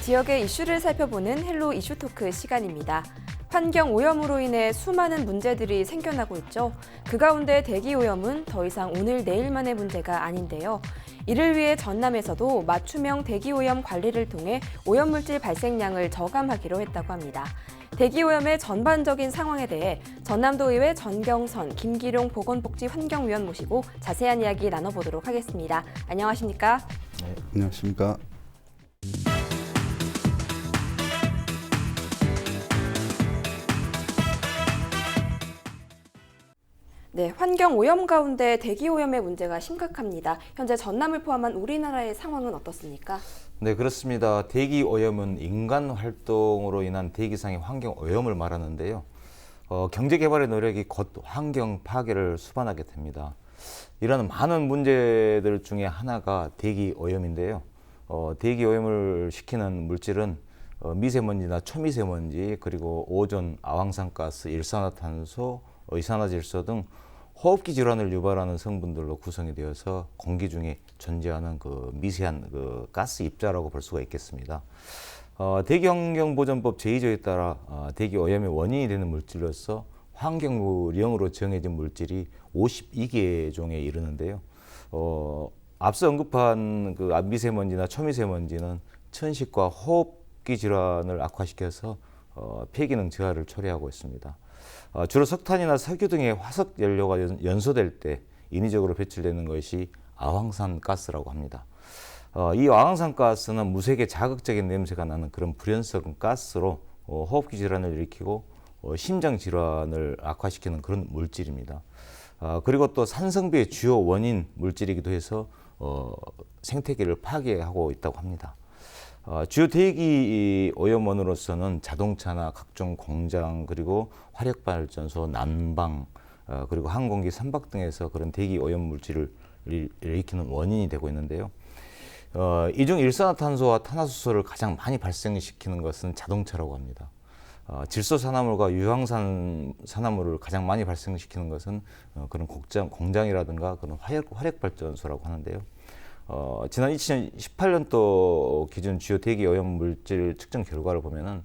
지역의 이슈를 살펴보는 헬로 이슈 토크 시간입니다. 환경 오염으로 인해 수많은 문제들이 생겨나고 있죠. 그 가운데 대기 오염은 더 이상 오늘 내일만의 문제가 아닌데요. 이를 위해 전남에서도 맞춤형 대기 오염 관리를 통해 오염물질 발생량을 저감하기로 했다고 합니다. 대기 오염의 전반적인 상황에 대해 전남도의회 전경선, 김기룡 보건복지환경위원 모시고 자세한 이야기 나눠보도록 하겠습니다. 안녕하십니까? 네, 안녕하십니까? 네, 환경 오염 가운데 대기 오염의 문제가 심각합니다. 현재 전남을 포함한 우리나라의 상황은 어떻습니까? 네, 그렇습니다. 대기 오염은 인간 활동으로 인한 대기상의 환경 오염을 말하는데요. 경제 개발의 노력이 곧 환경 파괴를 수반하게 됩니다. 이런 많은 문제들 중에 하나가 대기 오염인데요. 대기 오염을 시키는 물질은 미세먼지나 초미세먼지, 그리고 오존, 아황산가스, 일산화탄소, 이산화질소 등 호흡기 질환을 유발하는 성분들로 구성이 되어서 공기 중에 존재하는 그 미세한 그 가스 입자라고 볼 수가 있겠습니다. 대기환경보전법 제2조에 따라 대기 오염의 원인이 되는 물질로서 환경물령으로 정해진 물질이 52개 종에 이르는데요. 앞서 언급한 그 미세먼지나 초미세먼지는 천식과 호흡기 질환을 악화시켜서 폐기능 저하를 초래하고 있습니다. 주로 석탄이나 석유 등의 화석 연료가 연소될 때 인위적으로 배출되는 것이 아황산 가스라고 합니다. 이 아황산 가스는 무색의 자극적인 냄새가 나는 그런 불연성 가스로 호흡기 질환을 일으키고 심장 질환을 악화시키는 그런 물질입니다. 그리고 또 산성비의 주요 원인 물질이기도 해서 생태계를 파괴하고 있다고 합니다. 주요 대기 오염원으로서는 자동차나 각종 공장, 그리고 화력발전소, 난방, 그리고 항공기, 선박 등에서 그런 대기 오염 물질을 일으키는 원인이 되고 있는데요. 이 중 일산화탄소와 탄화수소를 가장 많이 발생시키는 것은 자동차라고 합니다. 질소산화물과 유황산 산화물을 가장 많이 발생시키는 것은 그런 공장이라든가 그런 화력발전소라고 하는데요. 지난 2018년도 기준 주요 대기 오염 물질 측정 결과를 보면은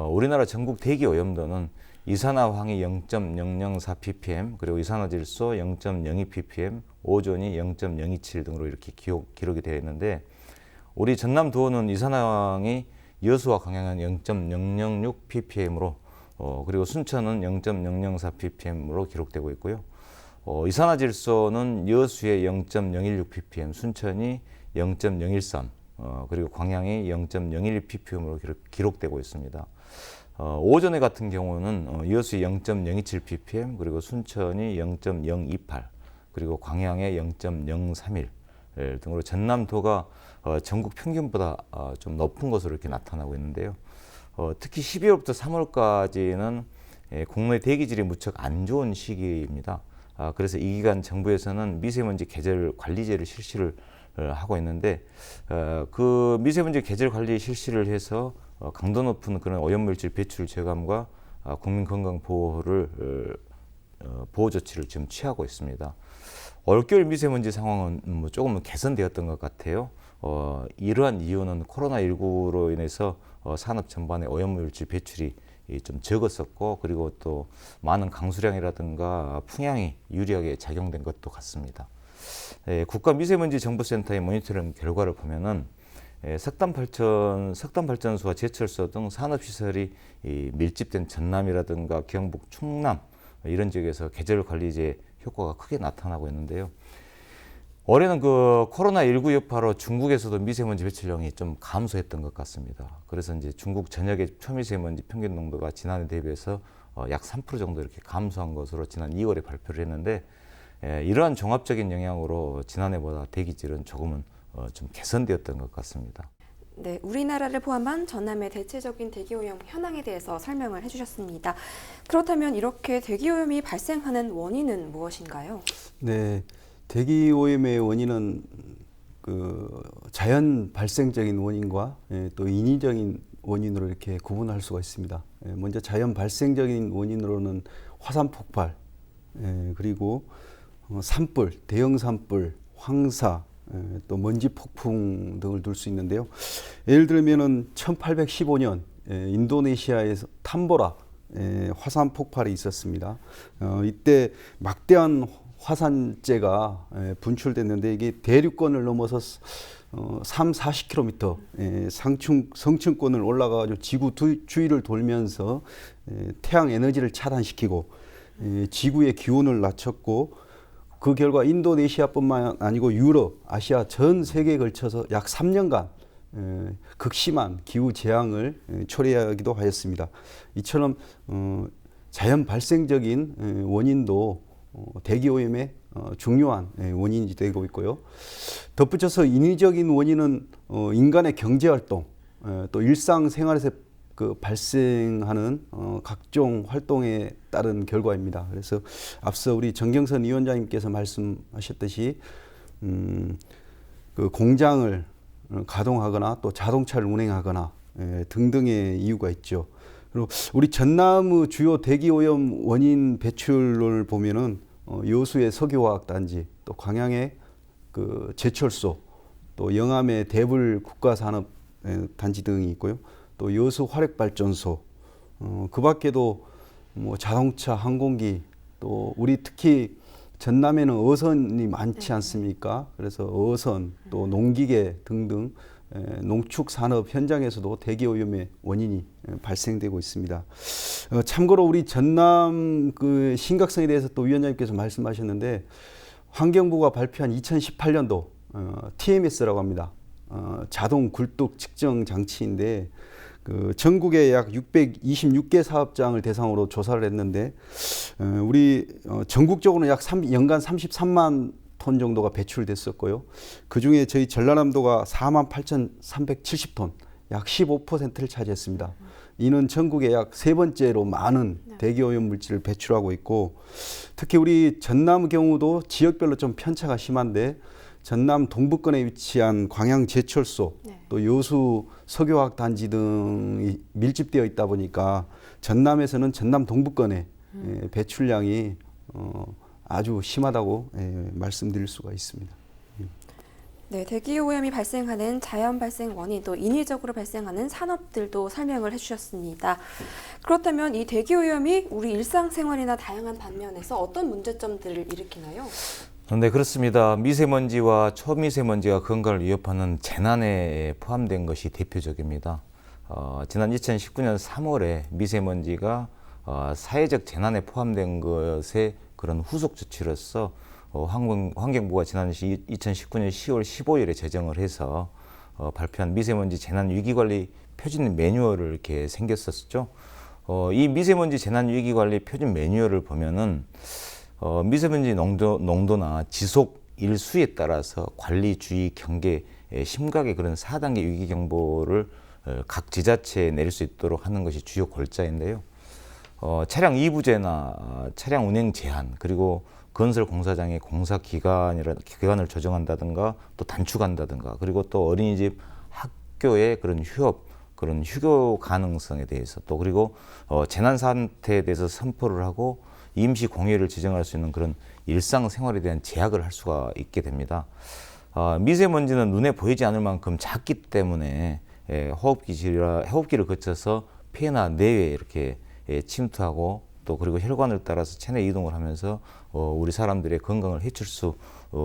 우리나라 전국 대기 오염도는 이산화황이 0.004 ppm, 그리고 이산화질소 0.02 ppm, 오존이 0.027 등으로 이렇게 기록이 되어 있는데, 우리 전남도는 이산화황이 여수와 광양은 0.006 ppm으로, 그리고 순천은 0.004 ppm으로 기록되고 있고요. 이산화질소는 여수에 0.016 ppm, 순천이 0.013, 그리고 광양이 0.011 ppm으로 기록되고 있습니다. 오존에 같은 경우는 여수에 0.027 ppm, 그리고 순천이 0.028, 그리고 광양에 0.031 등으로 전남도가 전국 평균보다 좀 높은 것으로 이렇게 나타나고 있는데요. 특히 12월부터 3월까지는 국내 대기질이 무척 안 좋은 시기입니다. 그래서 이 기간 정부에서는 미세먼지 계절 관리제를 실시를 하고 있는데, 그 미세먼지 계절 관리 실시를 해서 강도 높은 그런 오염물질 배출 저감과 국민 건강 보호를 보호 조치를 지금 취하고 있습니다. 올겨울 미세먼지 상황은 뭐 조금 개선되었던 것 같아요. 이러한 이유는 코로나19로 인해서 산업 전반의 오염물질 배출이 좀 적었었고, 그리고 또 많은 강수량이라든가 풍향이 유리하게 작용된 것도 같습니다. 국가미세먼지정보센터의 모니터링 결과를 보면은 석탄발전소와 제철소 등 산업시설이 밀집된 전남이라든가 경북, 충남 이런 지역에서 계절관리제 효과가 크게 나타나고 있는데요. 올해는 그 코로나19 여파로 중국에서도 미세먼지 배출량이 좀 감소했던 것 같습니다. 그래서 이제 중국 전역의 초미세먼지 평균 농도가 지난해 대비해서 약 3% 정도 이렇게 감소한 것으로 지난 2월에 발표를 했는데, 이러한 종합적인 영향으로 지난해보다 대기질은 조금은 좀 개선되었던 것 같습니다. 네, 우리나라를 포함한 전남의 대체적인 대기오염 현황에 대해서 설명을 해주셨습니다. 그렇다면 이렇게 대기오염이 발생하는 원인은 무엇인가요? 네, 대기 오염의 원인은 그 자연 발생적인 원인과 또 인위적인 원인으로 이렇게 구분할 수가 있습니다. 먼저 자연 발생적인 원인으로는 화산 폭발, 그리고 산불, 대형 산불, 황사, 또 먼지 폭풍 등을 둘 수 있는데요. 예를 들면은 1815년 인도네시아에서 탐보라 화산 폭발이 있었습니다. 이때 막대한 화산재가 분출됐는데 이게 대륙권을 넘어서 40km 성층권을 올라가가지고 지구 주위를 돌면서 태양 에너지를 차단시키고 지구의 기온을 낮췄고 그 결과 인도네시아뿐만 아니고 유럽, 아시아 전 세계에 걸쳐서 약 3년간 극심한 기후 재앙을 초래하기도 하였습니다. 이처럼 자연 발생적인 원인도 대기오염의 중요한 원인이 되고 있고요. 덧붙여서 인위적인 원인은 인간의 경제활동, 또 일상생활에서 발생하는 각종 활동에 따른 결과입니다. 그래서 앞서 우리 정경선 위원장님께서 말씀하셨듯이 그 공장을 가동하거나 또 자동차를 운행하거나 등등의 이유가 있죠. 그리고 우리 전남의 주요 대기오염 원인 배출을 보면은 여수의 석유화학단지, 또 광양의 그 제철소, 또 영암의 대불 국가산업단지 등이 있고요. 또 여수 화력발전소, 그 밖에도 뭐 자동차, 항공기, 또 우리 특히 전남에는 어선이 많지 않습니까? 그래서 어선, 또 농기계 등등 농축 산업 현장에서도 대기오염의 원인이 발생되고 있습니다. 참고로 우리 전남 그 심각성에 대해서 또 위원장님께서 말씀하셨는데 환경부가 발표한 2018년도 TMS라고 합니다. 자동 굴뚝 측정 장치인데 그 전국에 약 626개 사업장을 대상으로 조사를 했는데 우리 전국적으로는 약 연간 33만 톤 정도가 배출됐었고요. 그중에 저희 전라남도가 48,370톤, 약 15%를 차지했습니다. 이는 전국에 약 세 번째로 많은 대기오염 물질을 배출하고 있고, 특히 우리 전남 경우도 지역별로 좀 편차가 심한데 전남 동부권에 위치한 광양 제철소, 또 여수 석유화학단지 등이 밀집되어 있다 보니까 전남에서는 전남 동부권의 배출량이 아주 심하다고 말씀드릴 수가 있습니다. 네, 대기오염이 발생하는 자연 발생 원인, 또 인위적으로 발생하는 산업들도 설명을 해주셨습니다. 그렇다면 이 대기오염이 우리 일상생활이나 다양한 방면에서 어떤 문제점들을 일으키나요? 네, 그렇습니다. 미세먼지와 초미세먼지가 건강을 위협하는 재난에 포함된 것이 대표적입니다. 지난 2019년 3월에 미세먼지가 사회적 재난에 포함된 것의 그런 후속 조치로서 환경부가 지난 2019년 10월 15일에 제정을 해서 발표한 미세먼지 재난 위기관리 표준 매뉴얼을 이렇게 생겼었죠. 이 미세먼지 재난 위기관리 표준 매뉴얼을 보면은 미세먼지 농도나 지속 일수에 따라서 관리, 주의, 경계, 심각의 그런 4단계 위기 경보를 각 지자체에 내릴 수 있도록 하는 것이 주요 골자인데요. 차량 이부제나 차량 운행 제한, 그리고 건설 공사장의 공사 기간을 조정한다든가 또 단축한다든가, 그리고 또 어린이집 학교의 그런 휴업, 그런 휴교 가능성에 대해서, 또 그리고 재난 상태에 대해서 선포를 하고 임시 공휴일을 지정할 수 있는 그런 일상생활에 대한 제약을 할 수가 있게 됩니다. 미세먼지는 눈에 보이지 않을 만큼 작기 때문에 호흡기를 거쳐서 폐나 뇌에 이렇게 침투하고, 또 그리고 혈관을 따라서 체내 이동을 하면서 우리 사람들의 건강을 해칠 수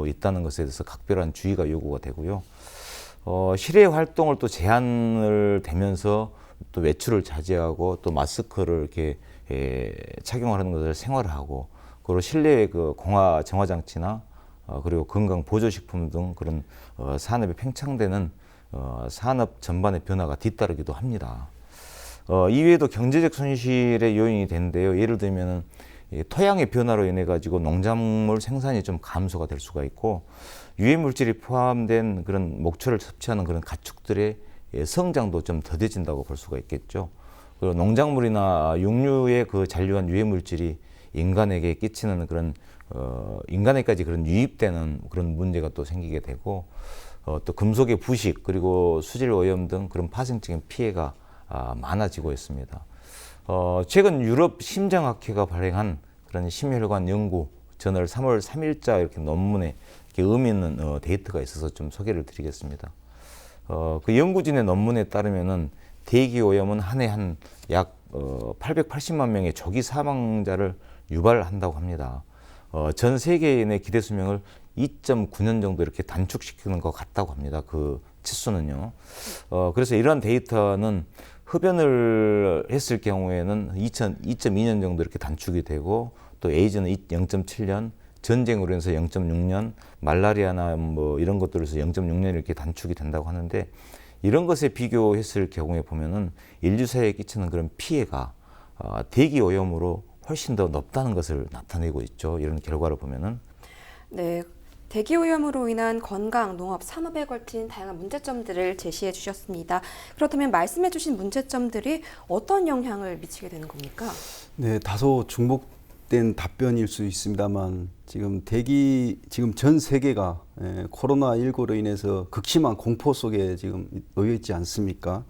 있다는 것에 대해서 각별한 주의가 요구가 되고요. 실외 활동을 또 제한을 되면서 또 외출을 자제하고 또 마스크를 이렇게 착용하는 것을 생활하고, 그리고 실내의 그 공화 정화 장치나 그리고 건강 보조식품 등 그런 산업에 팽창되는 산업 전반의 변화가 뒤따르기도 합니다. 이외에도 경제적 손실의 요인이 되는데요. 예를 들면 토양의 변화로 인해 가지고 농작물 생산이 좀 감소가 될 수가 있고, 유해 물질이 포함된 그런 목초를 섭취하는 그런 가축들의 성장도 좀 더뎌진다고 볼 수가 있겠죠. 그리고 농작물이나 육류의 그 잔류한 유해 물질이 인간에게 끼치는 그런 인간에까지 그런 유입되는 그런 문제가 또 생기게 되고, 또 금속의 부식, 그리고 수질 오염 등 그런 파생적인 피해가 많아지고 있습니다. 최근 유럽 심장학회가 발행한 그런 심혈관 연구 저널 3월 3일자 이렇게 논문에 이렇게 이렇게 의미 있는 데이터가 있어서 좀 소개를 드리겠습니다. 그 연구진의 논문에 따르면은 대기 오염은 한 해 한 약 880만 명의 조기 사망자를 유발한다고 합니다. 전 세계인의 기대 수명을 2.9년 정도 이렇게 단축시키는 것 같다고 합니다. 그 치수는요. 그래서 이러한 데이터는 흡연을 했을 경우에는 2.2년 정도 이렇게 단축이 되고, 또 에이즈는 0.7년, 전쟁으로 인해서 0.6년, 말라리아나 뭐 이런 것들에서 0.6년 이렇게 단축이 된다고 하는데, 이런 것에 비교했을 경우에 보면은 인류사에 끼치는 그런 피해가 대기 오염으로 훨씬 더 높다는 것을 나타내고 있죠. 이런 결과를 보면은. 네. 대기 오염으로 인한 건강, 농업, 산업에 걸친 다양한 문제점들을 제시해 주셨습니다. 그렇다면 말씀해 주신 문제점들이 어떤 영향을 미치게 되는 겁니까? 네, 다소 중복된 답변일 수 있습니다만 지금 전 세계가 코로나19로 인해서 극심한 공포 속에 지금 놓여 있지 않습니까?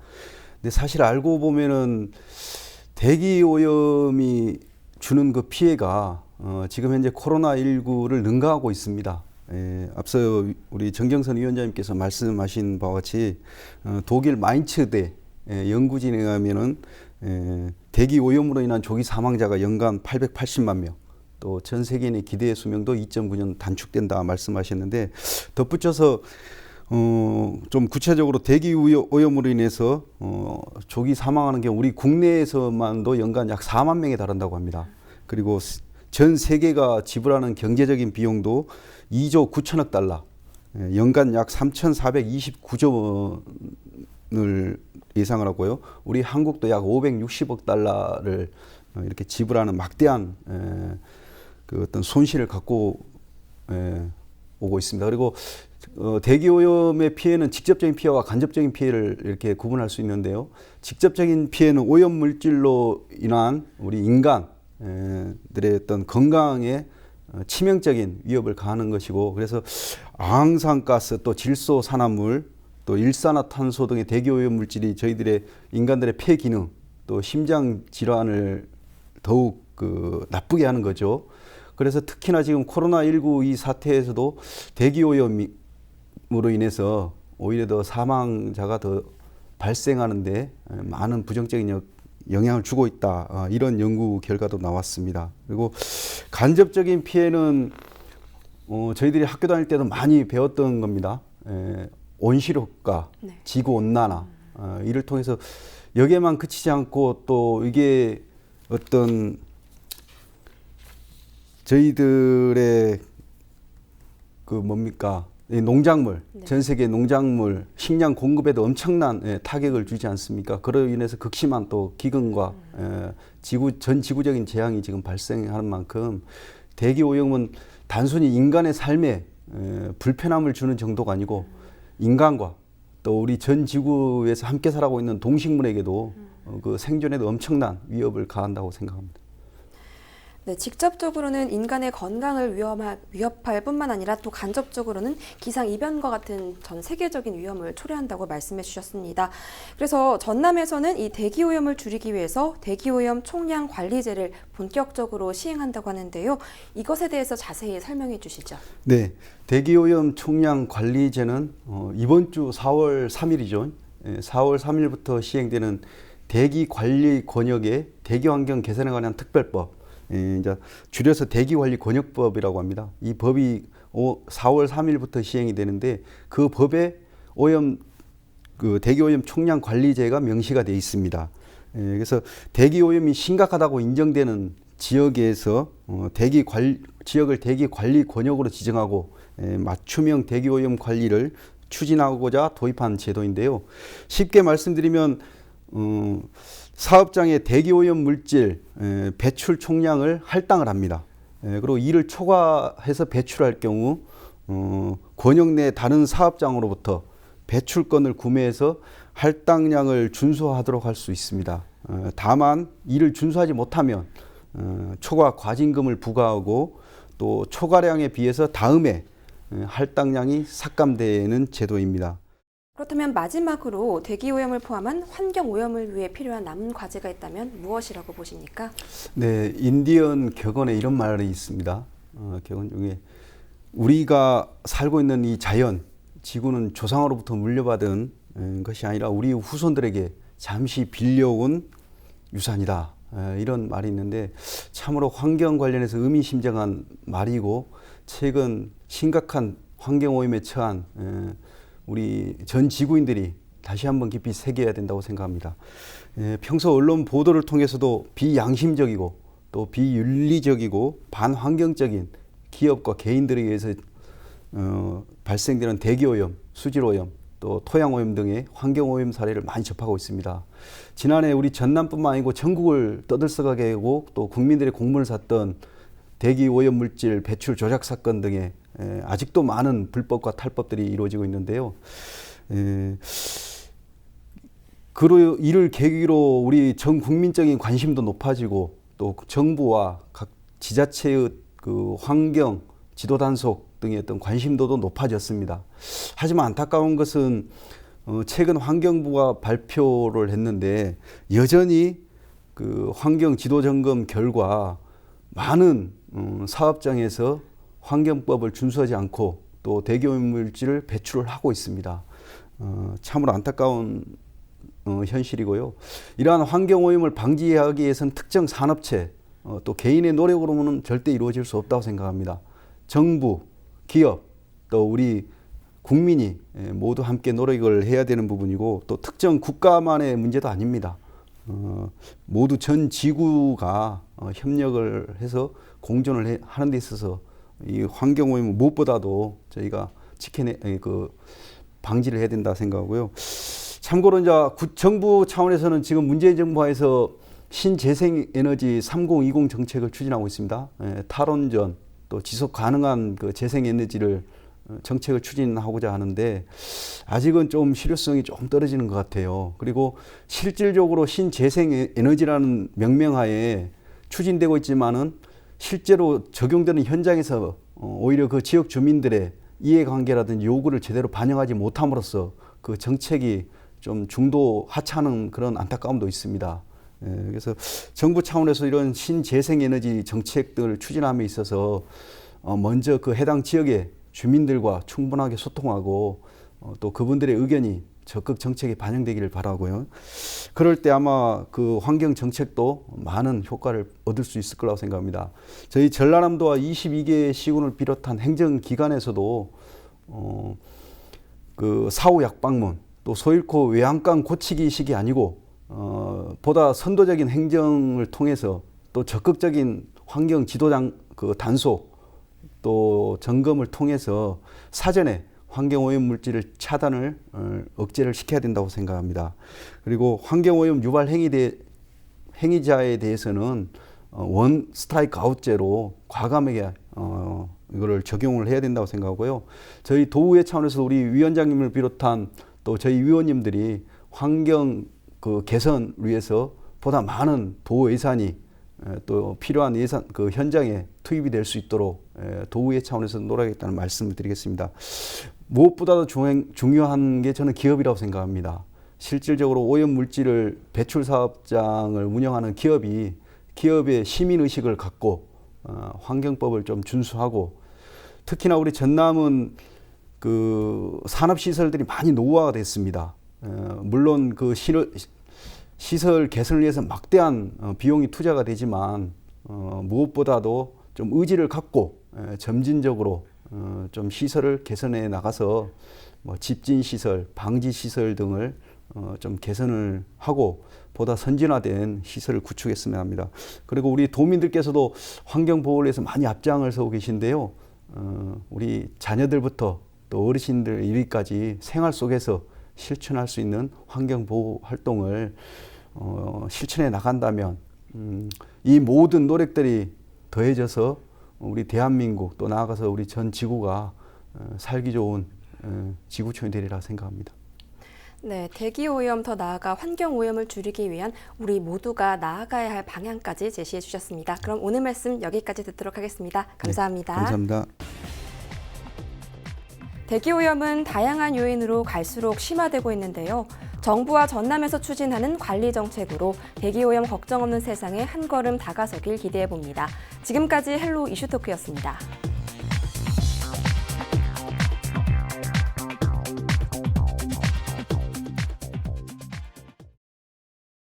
근데 사실 알고 보면은 대기 오염이 주는 그 피해가 지금 현재 코로나19를 능가하고 있습니다. 앞서 우리 정경선 위원장님께서 말씀하신 바와 같이 독일 마인츠대 연구진에 의하면은 대기 오염으로 인한 조기 사망자가 연간 880만 명, 또 전 세계인의 기대 수명도 2.9년 단축된다 말씀하셨는데, 덧붙여서 좀 구체적으로 대기 오염으로 인해서 조기 사망하는 경우 우리 국내에서만도 연간 약 4만 명에 달한다고 합니다. 그리고 전 세계가 지불하는 경제적인 비용도 2조 9천억 달러, 연간 약 3,429조 원을 예상을 하고요. 우리 한국도 약 560억 달러를 이렇게 지불하는 막대한 그 어떤 손실을 갖고 오고 있습니다. 그리고 대기 오염의 피해는 직접적인 피해와 간접적인 피해를 이렇게 구분할 수 있는데요. 직접적인 피해는 오염 물질로 인한 우리 인간들의 어떤 건강에 치명적인 위협을 가하는 것이고, 그래서 항상가스, 또 질소 산화물, 또 일산화탄소 등의 대기 오염 물질이 저희들의 인간들의 폐 기능, 또 심장 질환을 더욱 나쁘게 하는 거죠. 그래서 특히나 지금 코로나19 이 사태에서도 대기 오염으로 인해서 오히려 더 사망자가 더 발생하는데 많은 부정적인 영향을 주고 있다. 이런 연구 결과도 나왔습니다. 그리고 간접적인 피해는 저희들이 학교 다닐 때도 많이 배웠던 겁니다. 온실효과, 네. 지구온난화, 이를 통해서 여기에만 그치지 않고 또 이게 어떤 저희들의 이 농작물, 네. 전 세계 농작물, 식량 공급에도 엄청난 타격을 주지 않습니까? 그로 인해서 극심한 또 기근과 전 지구적인 재앙이 지금 발생하는 만큼 대기 오염은 단순히 인간의 삶에 불편함을 주는 정도가 아니고 인간과 또 우리 전 지구에서 함께 살아가고 있는 동식물에게도 그 생존에도 엄청난 위협을 가한다고 생각합니다. 네, 직접적으로는 인간의 건강을 위협할 뿐만 아니라 또 간접적으로는 기상이변과 같은 전 세계적인 위험을 초래한다고 말씀해 주셨습니다. 그래서 전남에서는 이 대기오염을 줄이기 위해서 대기오염 총량 관리제를 본격적으로 시행한다고 하는데요. 이것에 대해서 자세히 설명해 주시죠. 네, 대기오염 총량 관리제는 이번 주 4월 3일이죠. 4월 3일부터 시행되는 대기관리 권역의 대기환경 개선에 관한 특별법, 이제 줄여서 대기관리권역법이라고 합니다. 이 법이 4월 3일부터 시행이 되는데 그 법에 대기오염 총량 관리제가 명시가 되어 있습니다. 그래서 대기오염이 심각하다고 인정되는 지역에서 지역을 대기관리권역으로 지정하고 맞춤형 대기오염 관리를 추진하고자 도입한 제도인데요. 쉽게 말씀드리면 사업장의 대기오염 물질 배출 총량을 할당을 합니다. 그리고 이를 초과해서 배출할 경우 권역 내 다른 사업장으로부터 배출권을 구매해서 할당량을 준수하도록 할 수 있습니다. 다만 이를 준수하지 못하면 초과 과징금을 부과하고 또 초과량에 비해서 다음에 할당량이 삭감되는 제도입니다. 그렇다면 마지막으로 대기오염을 포함한 환경오염을 위해 필요한 남은 과제가 있다면 무엇이라고 보십니까? 네, 인디언 격언에 이런 말이 있습니다. 격언 중에 우리가 살고 있는 이 자연, 지구는 조상으로부터 물려받은 것이 아니라 우리 후손들에게 잠시 빌려온 유산이다. 이런 말이 있는데 참으로 환경 관련해서 의미심장한 말이고 최근 심각한 환경오염에 처한 우리 전 지구인들이 다시 한번 깊이 새겨야 된다고 생각합니다. 평소 언론 보도를 통해서도 비양심적이고 또 비윤리적이고 반환경적인 기업과 개인들에 의해서 발생되는 대기오염, 수질오염, 또 토양오염 등의 환경오염 사례를 많이 접하고 있습니다. 지난해 우리 전남뿐만 아니고 전국을 떠들썩하게 하고 또 국민들의 공분을 샀던 대기오염 물질 배출 조작 사건 등의 아직도 많은 불법과 탈법들이 이루어지고 있는데요. 이를 계기로 우리 전 국민적인 관심도 높아지고 또 정부와 각 지자체의 그 환경 지도 단속 등의 어떤 관심도도 높아졌습니다. 하지만 안타까운 것은 최근 환경부가 발표를 했는데 여전히 그 환경 지도 점검 결과 많은 사업장에서 환경법을 준수하지 않고 또 대기오염 물질을 배출을 하고 있습니다. 참으로 안타까운 현실이고요. 이러한 환경오염을 방지하기 위해서는 특정 산업체 또 개인의 노력으로는 절대 이루어질 수 없다고 생각합니다. 정부, 기업, 또 우리 국민이 모두 함께 노력을 해야 되는 부분이고 또 특정 국가만의 문제도 아닙니다. 모두 전 지구가 협력을 해서 공존을 하는 데 있어서 이 환경오염은 무엇보다도 저희가 방지를 해야 된다 생각하고요. 참고로 이제 정부 차원에서는 지금 문재인 정부 하에서 신재생에너지 3020 정책을 추진하고 있습니다. 탈원전 또 지속 가능한 그 재생에너지를 정책을 추진하고자 하는데 아직은 좀 실효성이 좀 떨어지는 것 같아요. 그리고 실질적으로 신재생에너지라는 명명하에 추진되고 있지만은 실제로 적용되는 현장에서 오히려 그 지역 주민들의 이해관계라든지 요구를 제대로 반영하지 못함으로써 그 정책이 좀 중도 하차하는 그런 안타까움도 있습니다. 그래서 정부 차원에서 이런 신재생에너지 정책들을 추진함에 있어서 먼저 그 해당 지역의 주민들과 충분하게 소통하고 또 그분들의 의견이 적극 정책에 반영되기를 바라고요. 그럴 때 아마 그 환경 정책도 많은 효과를 얻을 수 있을 거라고 생각합니다. 저희 전라남도와 22개 시군을 비롯한 행정기관에서도 그 사후 약방문 또 소잃고 외양간 고치기식이 아니고 보다 선도적인 행정을 통해서 또 적극적인 환경 지도장 그 단속 또 점검을 통해서 사전에 환경오염 물질을 차단을 억제를 시켜야 된다고 생각합니다. 그리고 환경오염 유발 행위자에 대해서는 원 스트라이크 아웃제로 과감하게 이거를 적용을 해야 된다고 생각하고요. 저희 도의회 차원에서 우리 위원장님을 비롯한 또 저희 위원님들이 환경 그 개선을 위해서 보다 많은 보호 예산이 또 필요한 예산 그 현장에 투입이 될 수 있도록 도의회 차원에서 노력하겠다는 말씀을 드리겠습니다. 무엇보다도 중요한 게 저는 기업이라고 생각합니다. 실질적으로 오염 물질을 배출 사업장을 운영하는 기업의 시민 의식을 갖고 환경법을 좀 준수하고 특히나 우리 전남은 그 산업 시설들이 많이 노후화가 됐습니다. 물론 그 시설 개선을 위해서 막대한 비용이 투자가 되지만 무엇보다도 좀 의지를 갖고 점진적으로 좀 시설을 개선해 나가서 뭐 집진 시설, 방지 시설 등을 좀 개선을 하고 보다 선진화된 시설을 구축했으면 합니다. 그리고 우리 도민들께서도 환경 보호를 위해서 많이 앞장을 서고 계신데요. 우리 자녀들부터 또 어르신들 이르기까지 생활 속에서 실천할 수 있는 환경 보호 활동을 실천해 나간다면 이 모든 노력들이 더해져서 우리 대한민국 또 나아가서 우리 전 지구가 살기 좋은 지구촌이 되리라 생각합니다. 네, 대기오염 더 나아가 환경오염을 줄이기 위한 우리 모두가 나아가야 할 방향까지 제시해 주셨습니다. 그럼 오늘 말씀 여기까지 듣도록 하겠습니다. 감사합니다. 네, 감사합니다. 대기오염은 다양한 요인으로 갈수록 심화되고 있는데요. 정부와 전남에서 추진하는 관리 정책으로 대기오염 걱정 없는 세상에 한 걸음 다가서길 기대해 봅니다. 지금까지 헬로 이슈토크였습니다.